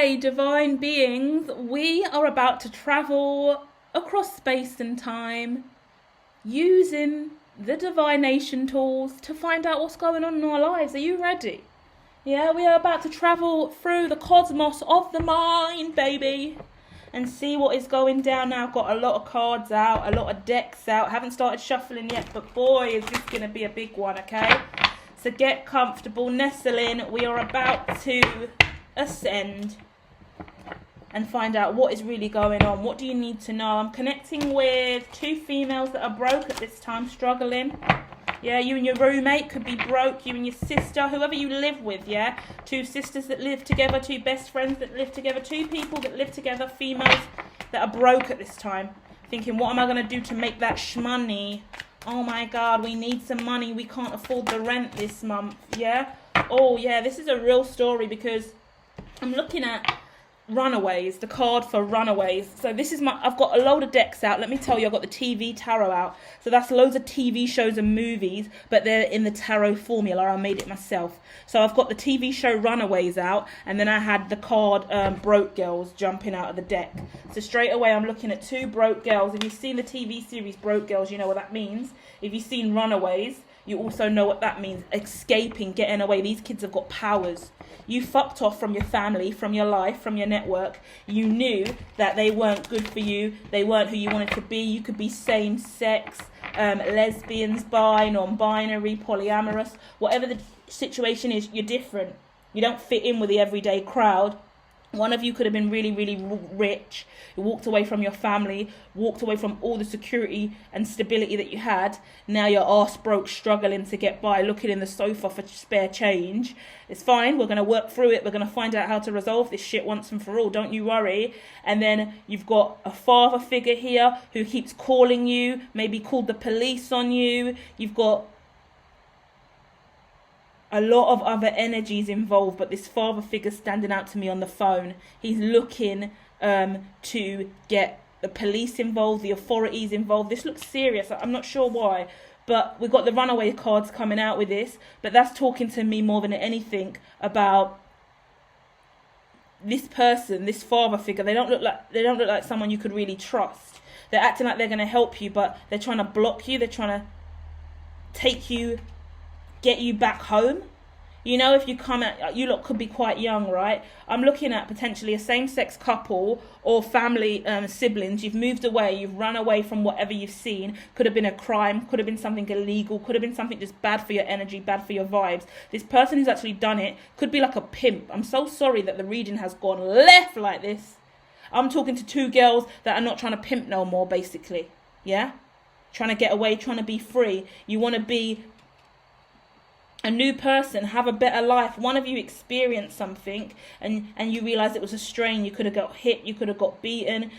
Okay, divine beings, we are about to travel across space and time using the divination tools to find out what's going on in our lives. Are you ready? Yeah, we are about to travel through the cosmos of the mind, baby, and see what is going down now. I've got a lot of cards out, a lot of decks out. Haven't started shuffling yet, but boy, is this going to be a big one, okay? So get comfortable, nestle in. We are about to ascend and find out what is really going on. What do you need to know? I'm connecting with two females that are broke at this time, struggling. Yeah, you and your roommate could be broke. You and your sister, whoever you live with, yeah? Two sisters that live together, two best friends that live together, two people that live together, females that are broke at this time. Thinking, what am I going to do to make that shmoney? Oh my God, we need some money. We can't afford the rent this month, yeah? Oh yeah, this is a real story because I'm looking at Runaways, the card for Runaways. So this is I've got a load of decks out. Let me tell you, I've got the TV tarot out. So that's loads of TV shows and movies, but they're in the tarot formula. I made it myself. So I've got the TV show Runaways out, and then I had the card Broke Girls jumping out of the deck. So straight away I'm looking at two broke girls. If you've seen the TV series Broke Girls, you know what that means. If you've seen Runaways, you also know what that means. Escaping, getting away. These kids have got powers. You fucked off from your family, from your life, from your network. You knew that they weren't good for you. They weren't who you wanted to be. You could be same-sex, lesbians, bi, non-binary, polyamorous. Whatever the situation is, you're different. You don't fit in with the everyday crowd. One of you could have been really, really rich. You walked away from your family, walked away from all the security and stability that you had. Now you're arse broke, struggling to get by, looking in the sofa for spare change. It's fine. We're going to work through it. We're going to find out how to resolve this shit once and for all. Don't you worry. And then you've got a father figure here who keeps calling you, maybe called the police on you. You've got a lot of other energies involved, but this father figure standing out to me on the phone. He's looking to get the police involved, the authorities involved. This looks serious. I'm not sure why, but we've got the runaway cards coming out with this. But that's talking to me more than anything about this person, this father figure. They don't look like someone you could really trust. They're acting like they're going to help you, but they're trying to block you. They're trying to take you, get you back home. You know, if you come out, you lot could be quite young, right? I'm looking at potentially a same-sex couple or family, siblings. You've moved away, you've run away from whatever you've seen. Could have been a crime, could have been something illegal, could have been something just bad for your energy, bad for your vibes. This person who's actually done it could be like a pimp. I'm so sorry that the reading has gone left like this. I'm talking to two girls that are not trying to pimp no more, basically. Yeah? Trying to get away, trying to be free. You want to be a new person, have a better life. One of you experienced something and you realize it was a strain. You could have got hit, you could have got beaten,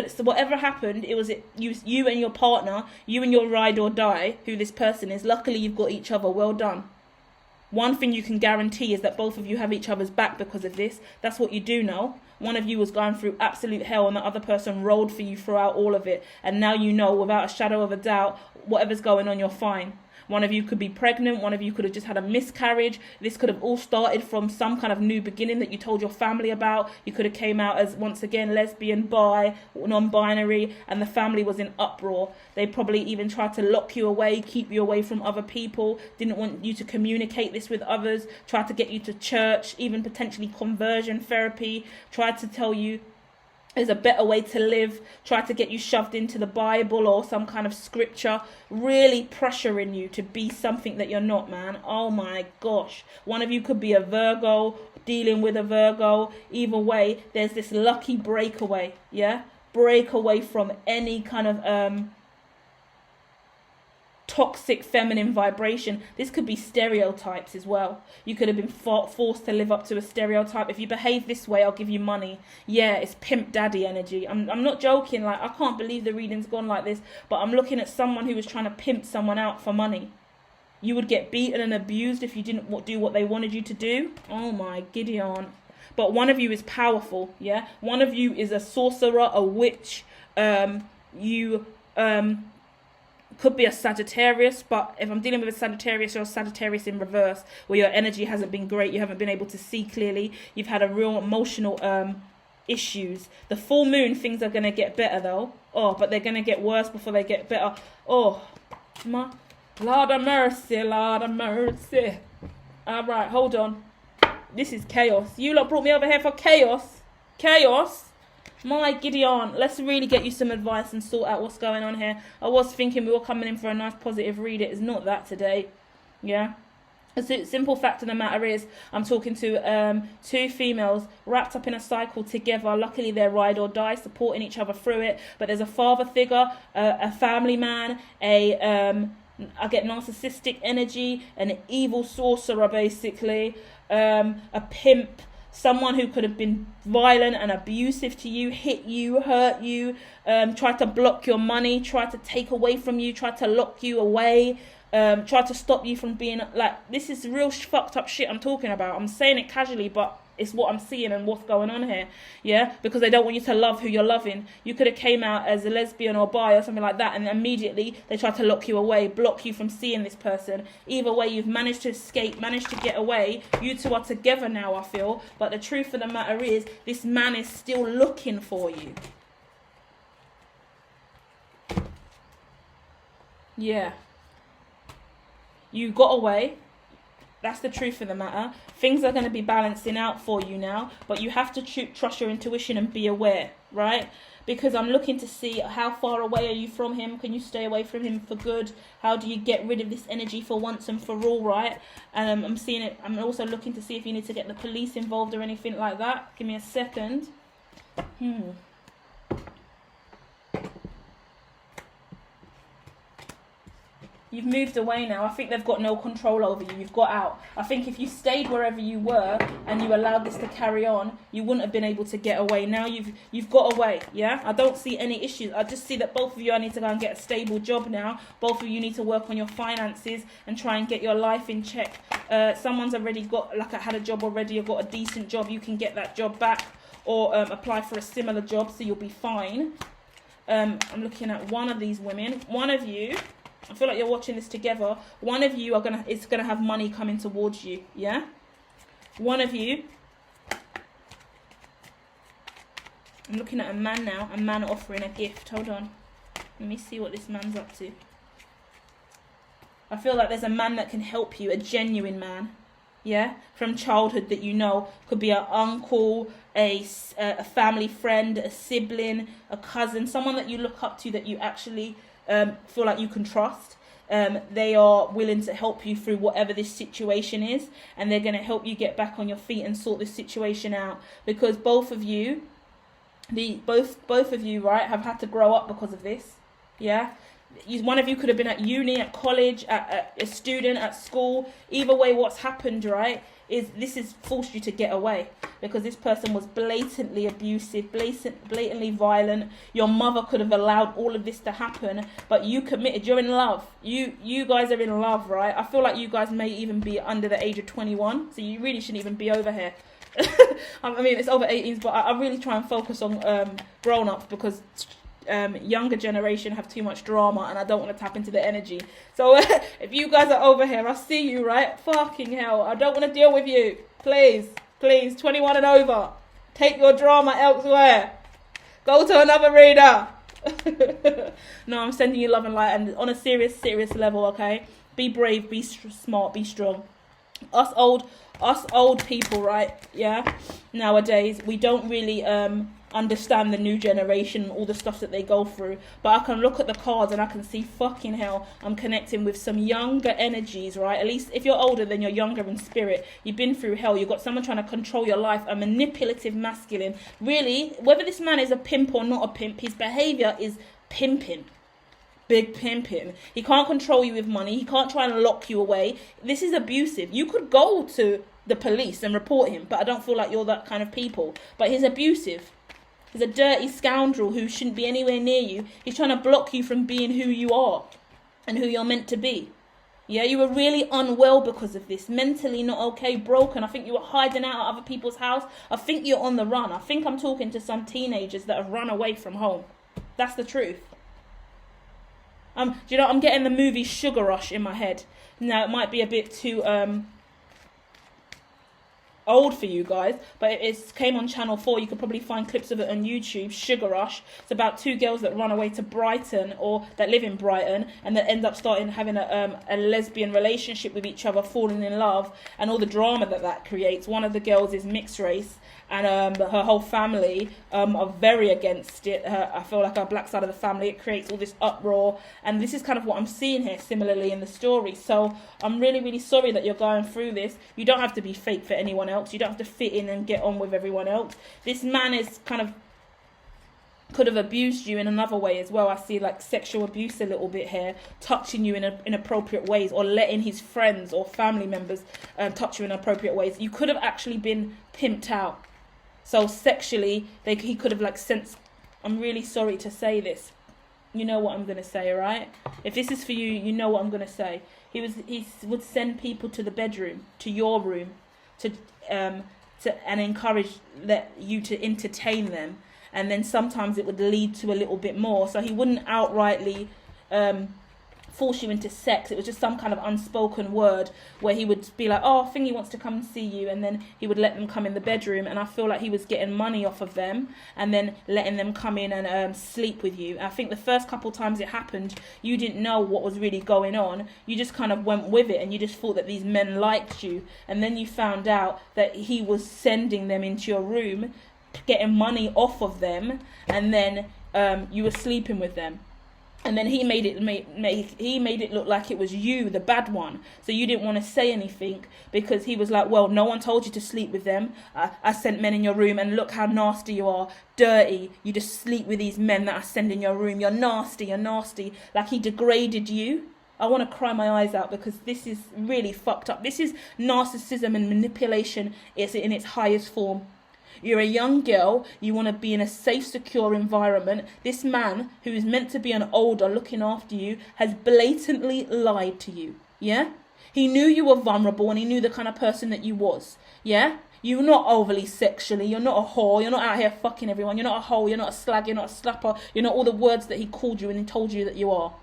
so whatever happened, you and your partner, you and your ride or die, who this person is. Luckily you've got each other. Well done. One thing you can guarantee is that both of you have each other's back because of this. That's what you do know. One of you was going through absolute hell and the other person rolled for you throughout all of it. And now you know without a shadow of a doubt, whatever's going on, you're fine. One of you could be pregnant. One of you could have just had a miscarriage. This could have all started from some kind of new beginning that you told your family about. You could have came out as, once again, lesbian, bi, non-binary, and the family was in uproar. They probably even tried to lock you away, keep you away from other people, didn't want you to communicate this with others, tried to get you to church, even potentially conversion therapy, tried to tell you there's a better way to live, try to get you shoved into the Bible or some kind of scripture, really pressuring you to be something that you're not, man. Oh my gosh. One of you could be a Virgo, dealing with a Virgo. Either way, there's this lucky breakaway, yeah? Breakaway from any kind of toxic feminine vibration. This could be stereotypes as well. You could have been forced to live up to a stereotype. If you behave this way, I'll give you money. Yeah, it's pimp daddy energy. I'm not joking. Like, I can't believe the reading's gone like this, but I'm looking at someone who was trying to pimp someone out for money. You would get beaten and abused if you didn't do what they wanted you to do. Oh my Gideon. But one of you is powerful, yeah? One of you is a sorcerer, a witch. Could be a Sagittarius, but if I'm dealing with a Sagittarius, you're a Sagittarius in reverse, where your energy hasn't been great, you haven't been able to see clearly, you've had a real emotional issues. The full moon, things are going to get better though. Oh, but they're going to get worse before they get better. Oh, my Lord of mercy, Lord of mercy. All right, hold on. This is chaos. You lot brought me over here for chaos. Chaos. My Gideon, let's really get you some advice and sort out what's going on here. I was thinking we were coming in for a nice positive read. It is not that today. Yeah. The simple fact of the matter is, I'm talking to two females wrapped up in a cycle together. Luckily, they're ride or die, supporting each other through it. But there's a father figure, a family man, I get narcissistic energy, an evil sorcerer, basically, a pimp, someone who could have been violent and abusive to you, hit you, hurt you, try to block your money, try to take away from you, try to lock you away. Try to stop you from being like, this is real fucked up shit I'm talking about. I'm saying it casually, but it's what I'm seeing and what's going on here. Yeah, because they don't want you to love who you're loving. You could have came out as a lesbian or bi or something like that, and immediately they try to lock you away, block you from seeing this person. Either way, you've managed to escape, managed to get away. You two are together now, I feel. But the truth of the matter is, this man is still looking for you. Yeah. You got away. That's the truth of the matter. Things are going to be balancing out for you now, but you have to trust your intuition and be aware, right? Because I'm looking to see how far away are you from him. Can you stay away from him for good? How do you get rid of this energy for once and for all, right? And I'm seeing it. I'm also looking to see if you need to get the police involved or anything like that. Give me a second. You've moved away now. I think they've got no control over you. You've got out. I think if you stayed wherever you were and you allowed this to carry on, you wouldn't have been able to get away. Now you've got away, yeah? I don't see any issues. I just see that both of you, I need to go and get a stable job now. Both of you need to work on your finances and try and get your life in check. Someone's already got, like I had a job already, you've got a decent job, you can get that job back or apply for a similar job so you'll be fine. I'm looking at one of these women. One of you, I feel like you're watching this together. One of you is gonna have money coming towards you, yeah? One of you. I'm looking at a man now. A man offering a gift. Hold on. Let me see what this man's up to. I feel like there's a man that can help you, a genuine man, yeah? From childhood that you know. Could be an uncle, a family friend, a sibling, a cousin, someone that you look up to that you actually feel like you can trust. They are willing to help you through whatever this situation is, and they're going to help you get back on your feet and sort this situation out, because both of you, right, have had to grow up because of this. Yeah, one of you could have been at uni, at college, at a student, at school. Either way, what's happened, right, is this has forced you to get away, because this person was blatantly abusive, blatantly violent. Your mother could have allowed all of this to happen, but you committed. You're in love. You guys are in love, right? I feel like you guys may even be under the age of 21, so you really shouldn't even be over here. I mean, it's over 18s, but I really try and focus on grown-ups, because younger generation have too much drama and I don't want to tap into the energy. So if you guys are over here, I see you, right? Fucking hell, I don't want to deal with you. Please, 21 and over, take your drama elsewhere. Go to another reader. No, I'm sending you love and light, and on a serious level, okay? Be brave, be smart, be strong. Us old people, right? Yeah, nowadays we don't really understand the new generation, all the stuff that they go through, but I can look at the cards and I can see, fucking hell, I'm connecting with some younger energies, right? At least if you're older, then you're younger in spirit. You've been through hell. You've got someone trying to control your life, a manipulative masculine. Really, whether this man is a pimp or not a pimp, his behavior is pimping. Big pimping. He can't control you with money. He can't try and lock you away. This is abusive. You could go to the police and report him, but I don't feel like you're that kind of people. But he's abusive. He's a dirty scoundrel who shouldn't be anywhere near you. He's trying to block you from being who you are and who you're meant to be. Yeah, you were really unwell because of this. Mentally not okay, broken. I think you were hiding out at other people's house. I think you're on the run. I think I'm talking to some teenagers that have run away from home. That's the truth. Do you know, I'm getting the movie Sugar Rush in my head. Now, it might be a bit too old for you guys, but it came on Channel 4. You could probably find clips of it on YouTube. Sugar Rush. It's about two girls that run away to Brighton, or that live in Brighton, and that end up having a lesbian relationship with each other, falling in love, and all the drama that creates. One of the girls is mixed race, and her whole family are very against it. I feel like her black side of the family, it creates all this uproar, and this is kind of what I'm seeing here similarly in the story. So I'm really, really sorry that you're going through this. You don't have to be fake for anyone else. You don't have to fit in and get on with everyone else. This man is could have abused you in another way as well. I see like sexual abuse a little bit here, touching you in inappropriate ways, or letting his friends or family members touch you in inappropriate ways. You could have actually been pimped out. So sexually, he could have like sensed. I'm really sorry to say this. You know what I'm going to say, right? If this is for you, you know what I'm going to say. He would send people to the bedroom, to your room, and encourage you to entertain them. And then sometimes it would lead to a little bit more. So he wouldn't outrightly force you into sex. It was just some kind of unspoken word where he would be like, oh, Thingy wants to come and see you, and then he would let them come in the bedroom, and I feel like he was getting money off of them and then letting them come in and sleep with you. I think the first couple times it happened, you didn't know what was really going on. You just kind of went with it, and you just thought that these men liked you, and then you found out that he was sending them into your room, getting money off of them, and then you were sleeping with them. And then he made it look like it was you, the bad one. So you didn't want to say anything because he was like, well, no one told you to sleep with them. I sent men in your room, and look how nasty you are, dirty. You just sleep with these men that I send in your room. You're nasty, you're nasty. Like he degraded you. I want to cry my eyes out because this is really fucked up. This is narcissism and manipulation. It's in its highest form. You're a young girl, you want to be in a safe, secure environment. This man, who is meant to be an older, looking after you, has blatantly lied to you, yeah? He knew you were vulnerable, and he knew the kind of person that you was, yeah? You're not overly sexually, you're not a whore, you're not out here fucking everyone, you're not a hoe, you're not a slag, you're not a slapper, you're not all the words that he called you and he told you that you are.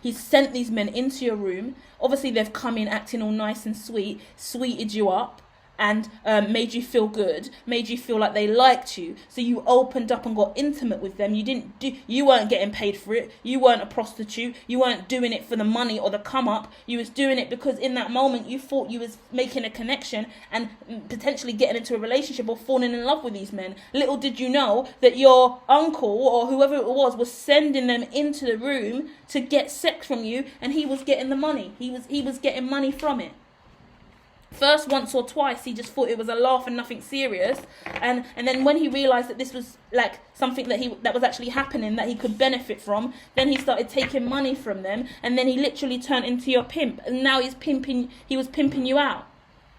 He's sent these men into your room. Obviously, they've come in acting all nice and sweet, sweeted you up, and made you feel good, made you feel like they liked you. So you opened up and got intimate with them. You weren't getting paid for it. You weren't a prostitute. You weren't doing it for the money or the come up. You was doing it because in that moment you thought you was making a connection and potentially getting into a relationship or falling in love with these men. Little did you know that your uncle or whoever it was sending them into the room to get sex from you, and he was getting the money. He was getting money from it. First, once or twice, he just thought it was a laugh and nothing serious, and then when he realised that this was like something that was actually happening, that he could benefit from, then he started taking money from them, and then he literally turned into your pimp, and now he was pimping you out,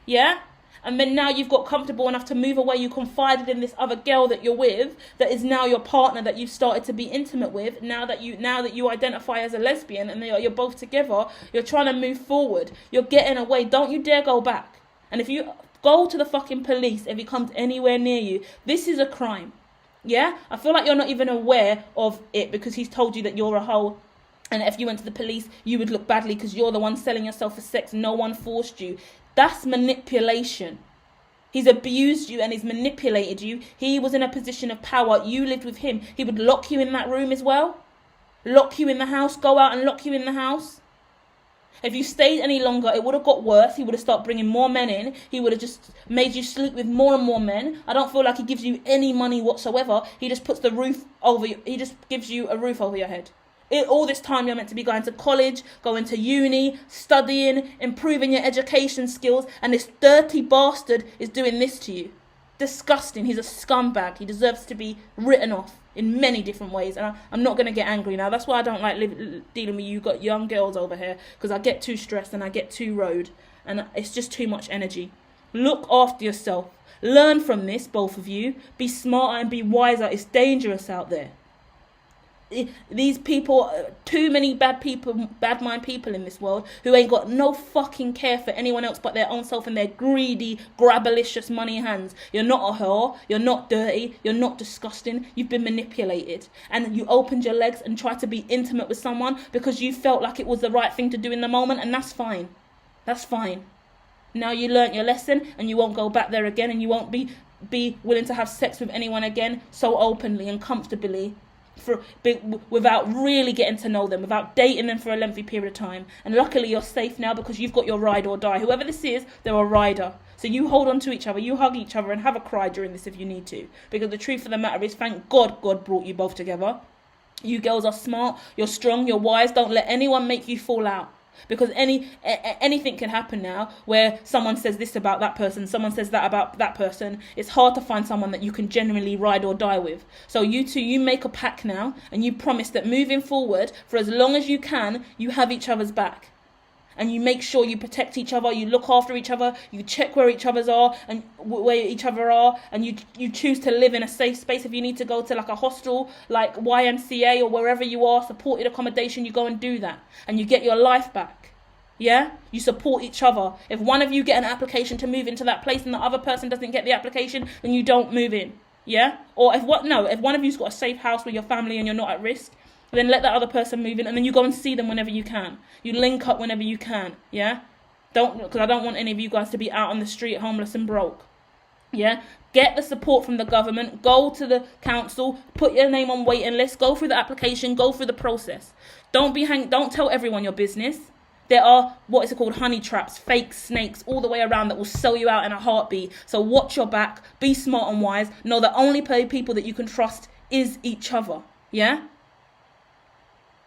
yeah? And then now you've got comfortable enough to move away. You confided in this other girl that you're with, that is now your partner, that you've started to be intimate with. Now that you identify as a lesbian and you're both together, you're trying to move forward. You're getting away. Don't you dare go back. And if you go to the fucking police, if he comes anywhere near you, this is a crime. Yeah? I feel like you're not even aware of it because he's told you that you're a hoe. And if you went to the police, you would look badly because you're the one selling yourself for sex. No one forced you. That's manipulation. He's abused you and he's manipulated you. He was in a position of power. You lived with him. He would lock you in that room as well. Lock you in the house. Go out and lock you in the house. If you stayed any longer, it would have got worse. He would have started bringing more men in. He would have just made you sleep with more and more men. I don't feel like he gives you any money whatsoever. He just puts the roof over you. He just gives you a roof over your head. All this time you're meant to be going to college, going to uni, studying, improving your education skills, and this dirty bastard is doing this to you. Disgusting. He's a scumbag. He deserves to be written off in many different ways, and I'm not going to get angry now. That's why I don't like dealing with you got young girls over here, because I get too stressed and I get too road, and it's just too much energy. Look after yourself. Learn from this, both of you. Be smarter and be wiser. It's dangerous out there. these people, too many bad mind people in this world who ain't got no fucking care for anyone else but their own self and their greedy, grabalicious money hands. You're not a whore, you're not dirty, you're not disgusting, you've been manipulated. And you opened your legs and tried to be intimate with someone because you felt like it was the right thing to do in the moment, and that's fine. That's fine. Now you learnt your lesson and you won't go back there again, and you won't be willing to have sex with anyone again so openly and comfortably without really getting to know them, without dating them for a lengthy period of time. And luckily you're safe now because you've got your ride or die. Whoever this is, they're a rider. So you hold on to each other, you hug each other, and have a cry during this if you need to. Because the truth of the matter is, thank God brought you both together. You girls are smart, you're strong, you're wise. Don't let anyone make you fall out. Because anything can happen now where someone says this about that person, someone says that about that person. It's hard to find someone that you can genuinely ride or die with. So you two, you make a pact now, and you promise that moving forward, for as long as you can, you have each other's back. And you make sure you protect each other, you look after each other, you check where each other's are and where each other are, and you choose to live in a safe space. If you need to go to like a hostel, like YMCA or wherever you are, supported accommodation, you go and do that. And you get your life back. Yeah? You support each other. If one of you get an application to move into that place and the other person doesn't get the application, then you don't move in. Yeah? Or if one of you's got a safe house with your family and you're not at risk, then let that other person move in, and then you go and see them whenever you can. You link up whenever you can, yeah? Because I don't want any of you guys to be out on the street homeless and broke, yeah? Get the support from the government, go to the council, put your name on waiting list, go through the application, go through the process. Don't tell everyone your business. There are, what is it called, honey traps, fake snakes all the way around that will sell you out in a heartbeat. So watch your back, be smart and wise, know that only people that you can trust is each other, yeah?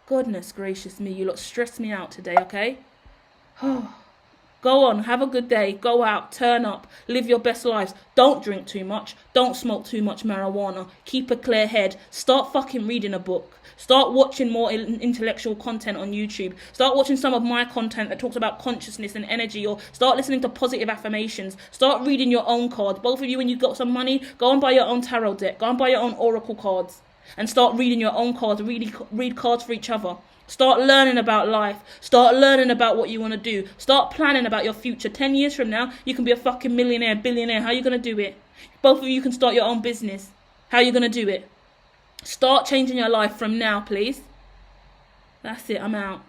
Goodness gracious me, you lot stress me out today, okay? Go on, have a good day, go out, turn up, live your best lives. Don't drink too much, don't smoke too much marijuana, keep a clear head, start fucking reading a book, start watching more intellectual content on YouTube, start watching some of my content that talks about consciousness and energy, or start listening to positive affirmations, start reading your own cards. Both of you, when you've got some money, go and buy your own tarot deck, go and buy your own oracle cards. And start reading your own cards, read cards for each other. Start learning about life. Start learning about what you want to do. Start planning about your future. 10 years from now, you can be a fucking millionaire, billionaire. How are you going to do it? Both of you can start your own business. How are you going to do it? Start changing your life from now, please. That's it, I'm out.